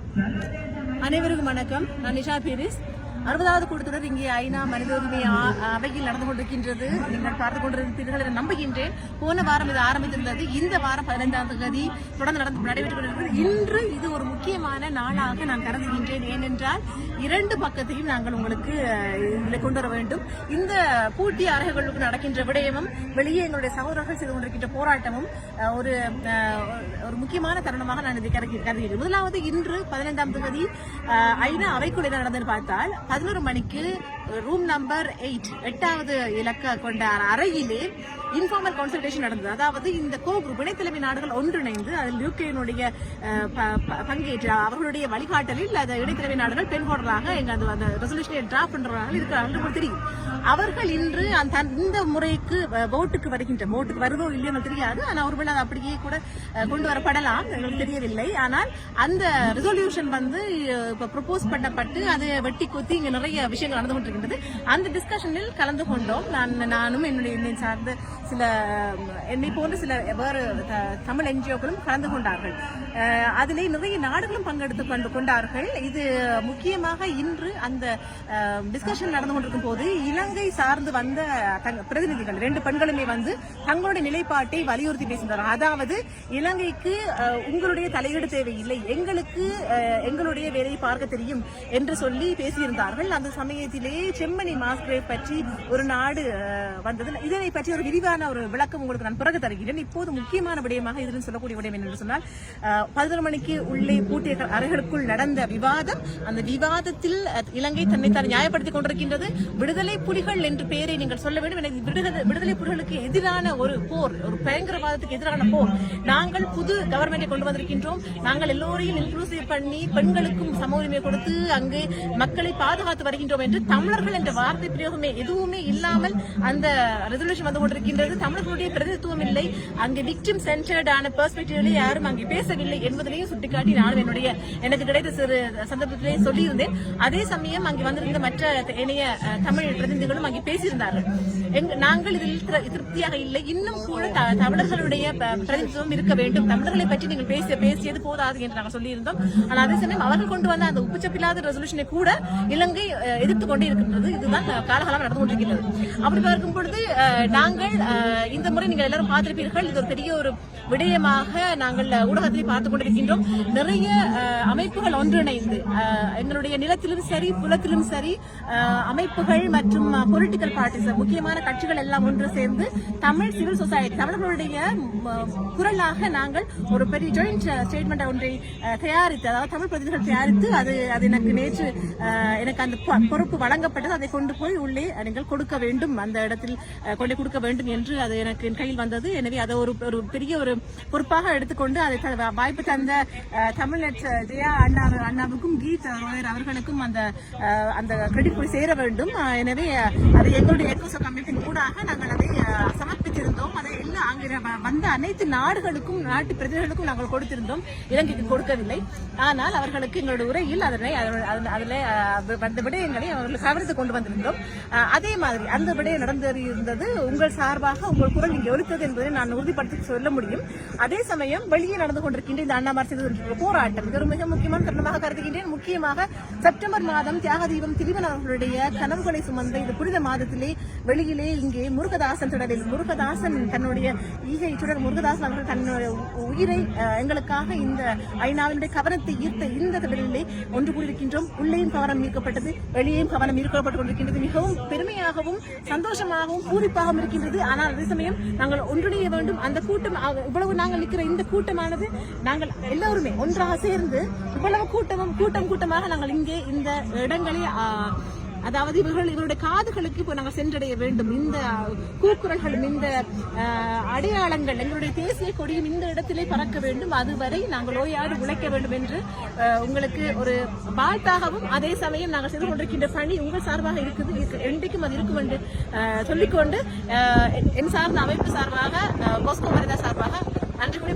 அனைவருக்கும் வணக்கம். நான் நிஷா பீரிஸ். 60வது கூட்டத்தொடர் இங்கே ஐநா மனித உரிமை அவையில் நடந்து கொண்டிருக்கின்றது. நீங்கள் பார்த்துக் கொண்டிருப்பீர்கள் என நம்புகின்றேன். போன வாரம் இது ஆரம்பித்திருந்தது. இந்த வாரம் 15ஆம் தேதி தொடர்ந்து நடைபெற்றுக் கொண்டிருக்கிறது. இன்று இது ஒரு முக்கியமான நாளாக நான் கருதுகின்றேன். ஏனென்றால் 2 பக்கத்தையும் நாங்கள் உங்களுக்கு இதில் கொண்டு வர வேண்டும். இந்த பூட்டிய அறைகளுக்கு நடக்கின்ற விடயமும் வெளியே எங்களுடைய சகோதரர்கள் செய்து கொண்டிருக்கின்ற போராட்டமும் ஒரு முக்கியமான தருணமாக நான் இதை கருதுகிறேன். முதலாவது இன்று 15ஆம் தேதி ஐநா அவைக்குள் என்ன நடந்ததுன்னு பார்த்தால் 11 மணிக்கு ரூம் நம்பர் 8வது இலக்க கொண்ட அறையிலே இன்ஃபார்மல் கன்சல்டேஷன் நடந்தது. அதாவது இந்த குரூப் இணைத்தலைமை நாடுகள் ஒன்றிணைந்து அதில் யூகேனுடைய பங்கேற்று அவர்களுடைய வழிகாட்டலில் அந்த இணைத்தலைமை நாடுகள் பெண்கோடராக எங்க அந்த ரெசல்யூஷனை டிராஃப்ட் பண்றவர்கள் இருக்கிறார்கள் தெரியும். அவர்கள் இன்று இந்த முறைக்கு ஓட்டுக்கு வருதோ இல்லையோ தெரியாது. ஆனால் ஒருவேளை அது அப்படியே கூட கொண்டு வரப்படலாம், எங்களுக்கு தெரியவில்லை. ஆனால் அந்த ரெசல்யூஷன் ப்ரொபோஸ் பண்ணப்பட்டு அது வெட்டி கொத்தி இங்க நிறைய விஷயங்கள் நடந்து கொண்டிருக்கின்றது. அந்த டிஸ்கஷனில் கலந்து கொண்டோம். நானும் என்னுடைய சார்ந்த என்னை போன்ற சில வேறு தமிழ் என்ஜிஓக்களும் கலந்து கொண்டார்கள். அதிலே நிறைய நாடுகளும் பங்கெடுத்து கொண்டார்கள். இது முக்கியமாக இன்று அந்த டிஸ்கஷன் நடந்து கொண்டிருக்கும் போது இலங்கை சார்ந்து வந்த பிரதிநிதிகள் 2 பெண்களுமே தங்களுடைய நிலைப்பாட்டை வலியுறுத்தி பேசினார்கள். அதாவது இலங்கைக்கு உங்களுடைய தலையீடு தேவையில்லை, எங்களுக்கு எங்களுடைய வேலையை பார்க்க தெரியும் என்று சொல்லி பேசியிருந்தார்கள். அந்த சமயத்திலே செம்மணி மாஸ்கிரேவ் பற்றி ஒரு நாடு வந்தது. இதனை பற்றி ஒரு விரிவான ஒரு விளக்கம் உங்களுக்கு நான் பிறகு தருகிறேன். இப்போது முக்கியமான விடயமாக இதில் சொல்லக்கூடிய விடயம் என்று சொன்னால் 11 மணிக்கு உள்ளே பூட்டிய அறைகளுக்குள் நடந்த விவாதம். அந்த விவாதத்தில் இலங்கை தன்னைத்தான் நியாயப்படுத்திக் கொண்டிருக்கின்றது. விடுதலை புலிகள் என்று பெயரை நீங்கள் சொல்ல வேண்டும். விடுதலை புலிகளுக்கு எதிரான ஒரு போர், ஒரு பயங்கரவாதத்துக்கு எதிரான போர். நாங்கள் புது கவர்மெண்டை கொண்டு வந்திருக்கின்றோம். நாங்கள் எல்லோரையும் இன்க்ளூசிவ் பண்ணி பெண்களுக்கும் சம உரிமை கொடுத்து அங்கு மக்களை பாதுகாத்து வருகின்றோம் என்று தமிழர்கள் என்ற வார்த்தை பிரயோகமே எதுவுமே இல்லாமல் அந்த ரெசல்யூஷன் வந்து கொண்டிருக்கின்றது. தமிழர்களுடைய பிரதிநிதித்துவம் இல்லை, அங்கு விக்டிம் சென்டர்டான பெர்ஸ்பெக்டிவ்ல யாரும் அங்கே பேசவில்லை என்பதையும் சுட்டிக்காட்டி நானும் எனக்கு கிடைத்த சிறு சந்தர்ப்பத்திலே சொல்லியிருந்தேன். அதே சமயம் அங்கே வந்திருந்த மற்ற இணைய தமிழ் பிரதிநிதிகளும் அங்கே பேசியிருந்தார்கள். நாங்கள் இதில் திருப்தியாக இல்லை, இன்னும் கூட தமிழர்களுடைய பிரதிநிதித்துவம் இருக்க வேண்டும், தமிழர்களை பற்றி நீங்கள் பேசியது போதாது என்று நாங்கள் சொல்லியிருந்தோம். ஆனால் அதே சமயம் அவர்கள் கொண்டு வந்த அந்த உப்புச்சப்பில்லாத ரெசல்யூஷனை கூட இலங்கை எதிர்த்துக் கொண்டே இருக்கின்றது. இதுதான் காலகாலம் நடந்து கொண்டிருக்கிறது. அப்படி பார்க்கும் பொழுது நாங்கள் இந்த முறை நீங்கள் எல்லாரும் பார்த்திருப்பீர்கள். இது ஒரு பெரிய ஒரு விடயமாக நாங்கள் ஊடகத்தை பார்த்துக் கொண்டிருக்கின்றோம். நிறைய அமைப்புகள் ஒன்றிணைந்து எங்களுடைய நிலத்திலும் சரி புலத்திலும் சரி அமைப்புகள் மற்றும் பொலிட்டிக்கல் பார்ட்டிஸ், முக்கியமான கட்சிகள் எல்லாம் ஒன்று சேர்ந்து தமிழ் சிவில் சொசைட்டி, தமிழர்களுடைய குரலாக நாங்கள் ஒரு பெரிய ஜாயிண்ட் ஸ்டேட்மெண்ட் ஒன்றை தயாரித்து, அதாவது தமிழ் பிரதிநிதிகள் தயாரித்து அது எனக்கு நேற்று எனக்கு அந்த பொறுப்பு வழங்கப்பட்டது. அதை கொண்டு போய் உள்ளே நீங்கள் கொடுக்க வேண்டும், அந்த இடத்தில் கொண்டு கொடுக்க வேண்டும் என்று அது எனக்கு என் கையில் வந்தது. எனவே அதை ஒரு பெரிய ஒரு பொறுப்பாக எடுத்துக்கொண்டு அதை வாய்ப்பு தந்த தமிழ்நெட் ஜெயா அண்ணாவுக்கும் கீத் அவர்களுக்கும் அந்த கிரெடிட் போய் சேர வேண்டும். எனவே அதை எங்களுடைய எக்கோசோ கமிட்டியின் ஊடாக நாங்கள் அதை சமர்ப்பித்திருந்தோம். அதை எல்லாம் அங்கே வந்த அனைத்து நாடுகளுக்கும் நாட்டு பிரதிநிதிகளுக்கும் நாங்கள் கொடுத்திருந்தோம். இலங்கைக்கு கொடுக்கவில்லை. ஆனால் அவர்களுக்கு எங்களுடைய உரையில் அதில் வந்த விடயங்களை அவர்கள் கவனித்துக் கொண்டு வந்திருந்தோம். அதே மாதிரி அந்த விடயம் நடந்திருந்தது. உங்கள் சார்பாக உங்கள் குரல் இங்கே ஒலித்தது என்பதை நான் உறுதிப்படுத்தி சொல்ல முடியும். அதே சமயம் வெளியே நடந்து கொண்டிருக்கின்ற இந்த அண்ணாமார் செய்து போராட்டம் இது ஒரு மிக முக்கியமான தருணமாக கருதுகின்றேன். முக்கியமாக செப்டம்பர் மாதம் தியாகதீபம் திலீபன் அவர்களுடைய கனவுகளை சுமந்த இந்த புனித மாதத்திலே வெளியிலே இங்கே முருகதாசன் தொடரில் முருகதாசன் தன்னுடைய ஈகை சுடர் முருகதாசன் அவர்கள் தன்னுடைய உயிரை எங்களுக்காக இந்த ஐநாவினுடைய கவனத்தை ஈர்த்த இந்த தொடரிலே ஒன்று கூடியிருக்கின்றோம். உள்ளேயும் கவனம் ஈர்க்கப்பட்டது, வெளியேயும் கவனம் ஈர்க்கப்பட்டுக் கொண்டிருக்கின்றது. மிகவும் பெருமையாகவும் சந்தோஷமாகவும் பூரிப்பாகவும் இருக்கின்றது. ஆனால் அதே சமயம் நாங்கள் ஒன்றிணைய வேண்டும். அந்த கூட்டம் இவ்வளவு நாங்கள் நிற்கிற இந்த கூட்டமானது நாங்கள் எல்லோருமே ஒன்றாக சேர்ந்து இவ்வளவு கூட்டமாக நாங்கள் இங்கே இந்த இடங்களை அதாவது இவருடைய காதுகளுக்கு இப்போ நாங்கள் சென்றடைய வேண்டும். இந்த கூக்குரல்களும் இந்த அடையாளங்கள் எங்களுடைய தேசிய கொடியும் இந்த இடத்திலே பறக்க வேண்டும். அதுவரை நாங்கள் ஓயாடு உழைக்க வேண்டும் என்று உங்களுக்கு ஒரு வாழ்த்தாகவும் அதே சமயம் நாங்கள் செய்து கொண்டிருக்கின்ற பணி உங்கள் சார்பாக இருக்குது, என்றைக்கும் அது இருக்கும் என்று சொல்லிக்கொண்டு என் சார்ந்த அமைப்பு சார்பாக போஸ்கோ மரிதா சார்பாக நன்றி கூறி